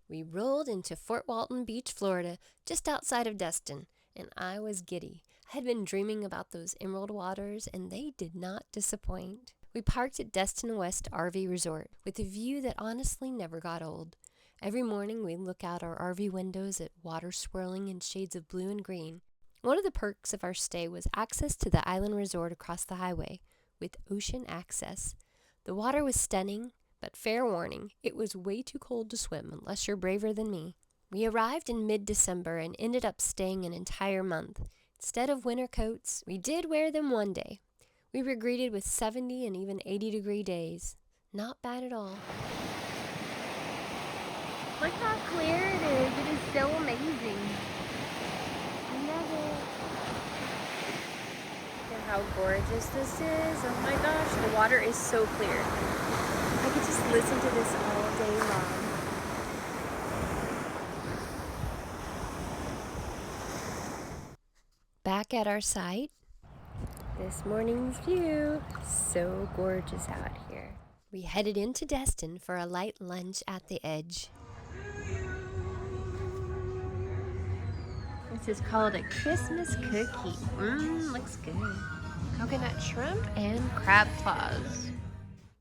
We rolled into Fort Walton Beach, Florida, just outside of Destin, and I was giddy. I had been dreaming about those emerald waters, and they did not disappoint. We parked at Destin West RV Resort with a view that honestly never got old. Every morning we'd look out our RV windows at water swirling in shades of blue and green. One of the perks of our stay was access to the island resort across the highway, with ocean access. The water was stunning, but fair warning, it was way too cold to swim unless you're braver than me. We arrived in mid-December and ended up staying an entire month. Instead of winter coats, we did wear them one day. We were greeted with 70 and even 80-degree days. Not bad at all. Look how clear it is. It is so amazing. I love it. Look at how gorgeous this is. Oh my gosh, the water is so clear. I could just listen to this all day long. Back at our site, this morning's view, so gorgeous out here. We headed into Destin for a light lunch at the edge. This is called a Christmas cookie. Looks good. Coconut shrimp and crab claws.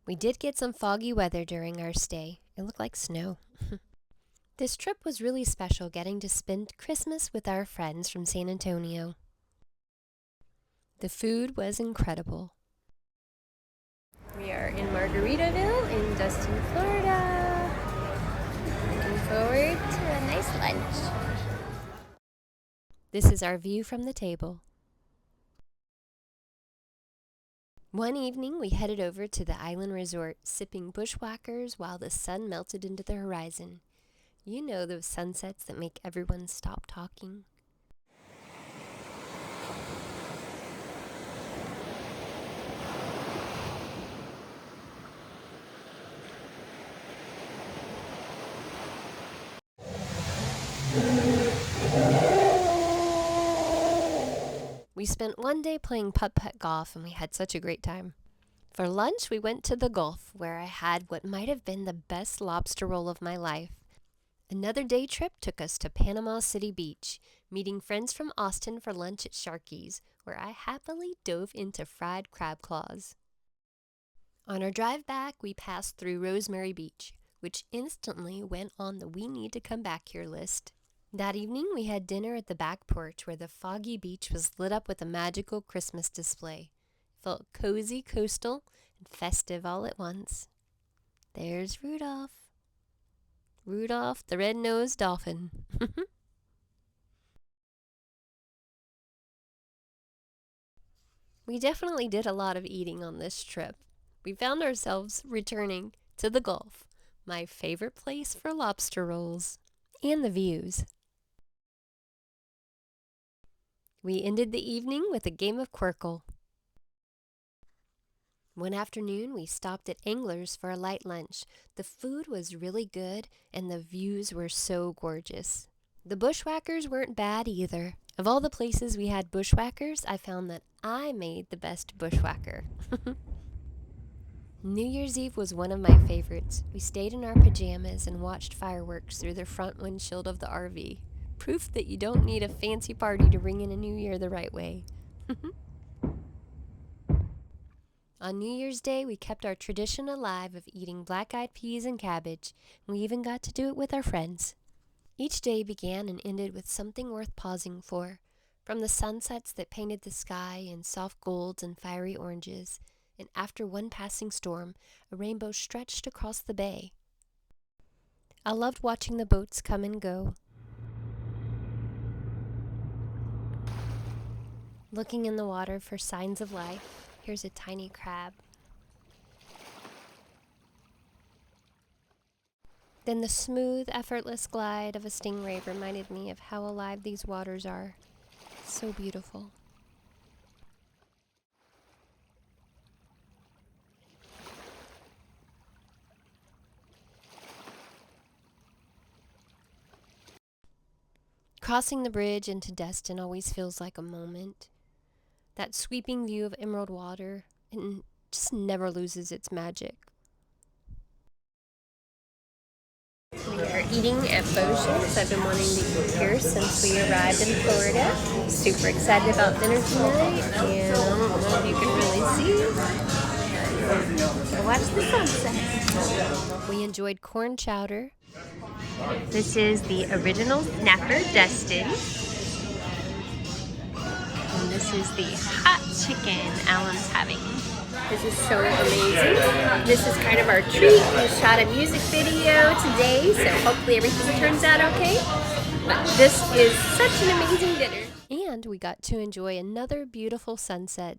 We did get some foggy weather during our stay. It looked like snow. This trip was really special, getting to spend Christmas with our friends from San Antonio. The food was incredible. We are in Margaritaville in Destin, Florida. Looking forward to a nice lunch. This is our view from the table. One evening, we headed over to the island resort, sipping Bushwhackers while the sun melted into the horizon. You know those sunsets that make everyone stop talking. We spent one day playing putt-putt golf and we had such a great time. For lunch, we went to the Gulf where I had what might have been the best lobster roll of my life. Another day trip took us to Panama City Beach, meeting friends from Austin for lunch at Sharky's, where I happily dove into fried crab claws. On our drive back, we passed through Rosemary Beach, which instantly went on the we need to come back here list. That evening, we had dinner at the back porch where the Foggy beach was lit up with a magical Christmas display. It felt cozy, coastal, and festive all at once. There's Rudolph. Rudolph the red-nosed dolphin. We definitely did a lot of eating on this trip. We found ourselves returning to the Gulf, my favorite place for lobster rolls, and the views. We ended the evening with a game of Quirkle. One afternoon, we stopped at Angler's for a light lunch. The food was really good, and the views were so gorgeous. The Bushwhackers weren't bad either. Of all the places we had Bushwhackers, I found that I made the best Bushwhacker. New Year's Eve was one of my favorites. We stayed in our pajamas and watched fireworks through the front windshield of the RV. Proof that you don't need a fancy party to ring in a new year the right way. On New Year's Day, we kept our tradition alive of eating black-eyed peas and cabbage, and we even got to do it with our friends. Each day began and ended with something worth pausing for, from the sunsets that painted the sky in soft golds and fiery oranges, and after one passing storm, a rainbow stretched across the bay. I loved watching the boats come and go, looking in the water for signs of life. Here's a tiny crab. Then the smooth, effortless glide of a stingray reminded me of how alive these waters are. So beautiful. Crossing the bridge into Destin always feels like a moment. That sweeping view of emerald water, it just never loses its magic. We are eating at Bushwhacker. I've been wanting to eat here since we arrived in Florida. Super excited about dinner tonight, and I don't know if you can really see. Go watch the sunset. We enjoyed corn chowder. This is the original snapper, Destin. And this is the hot chicken Alan's having. This is so amazing. This is kind of our treat. We shot a music video today, so hopefully everything turns out okay. But this is such an amazing dinner. And we got to enjoy another beautiful sunset.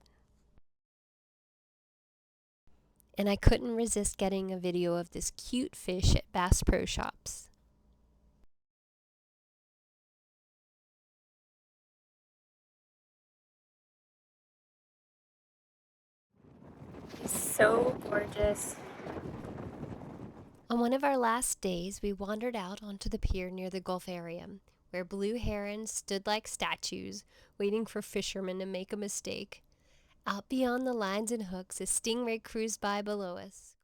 And I couldn't resist getting a video of this cute fish at Bass Pro Shops. So gorgeous. On one of our last days, we wandered out onto the pier near the Gulf area, where blue herons stood like statues, waiting for fishermen to make a mistake. Out beyond the lines and hooks, a stingray cruised by below us.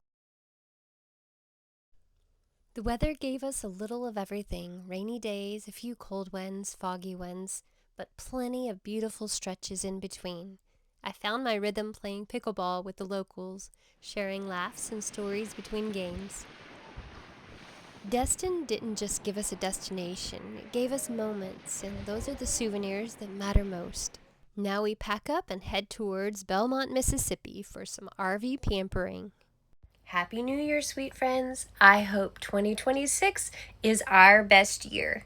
The weather gave us a little of everything: rainy days, a few cold ones, foggy ones, but plenty of beautiful stretches in between. I found my rhythm playing pickleball with the locals, sharing laughs and stories between games. Destin didn't just give us a destination, it gave us moments, and those are the souvenirs that matter most. Now we pack up and head towards Belmont, Mississippi for some RV pampering. Happy New Year, sweet friends. I hope 2026 is our best year.